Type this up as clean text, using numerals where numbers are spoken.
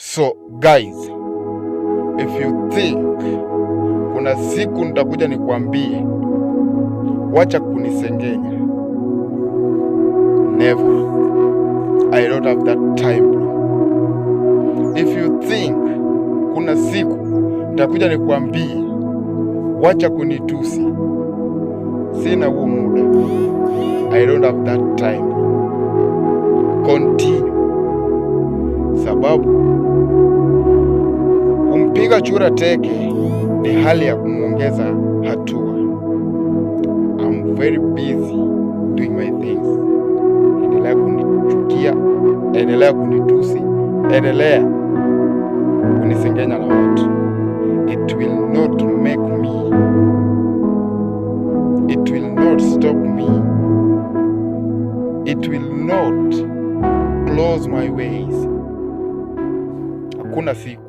So guys, if you think kuna siku nitakuja nikwambie wacha kunisengenya, never. I don't have that time bro. If you think kuna siku nitakuja nikwambie wacha kunitusi, sina huo muda. I don't have that time bro. Continue. Sababu kumpiga chura teke ni hali ya kumwongeza hatua. I'm very busy doing my things. Endelea kunichukia, endelea kunitusi, endelea kunisengenya na watu. It will not make me, it will not stop me, it will not close my ways. Hakuna siku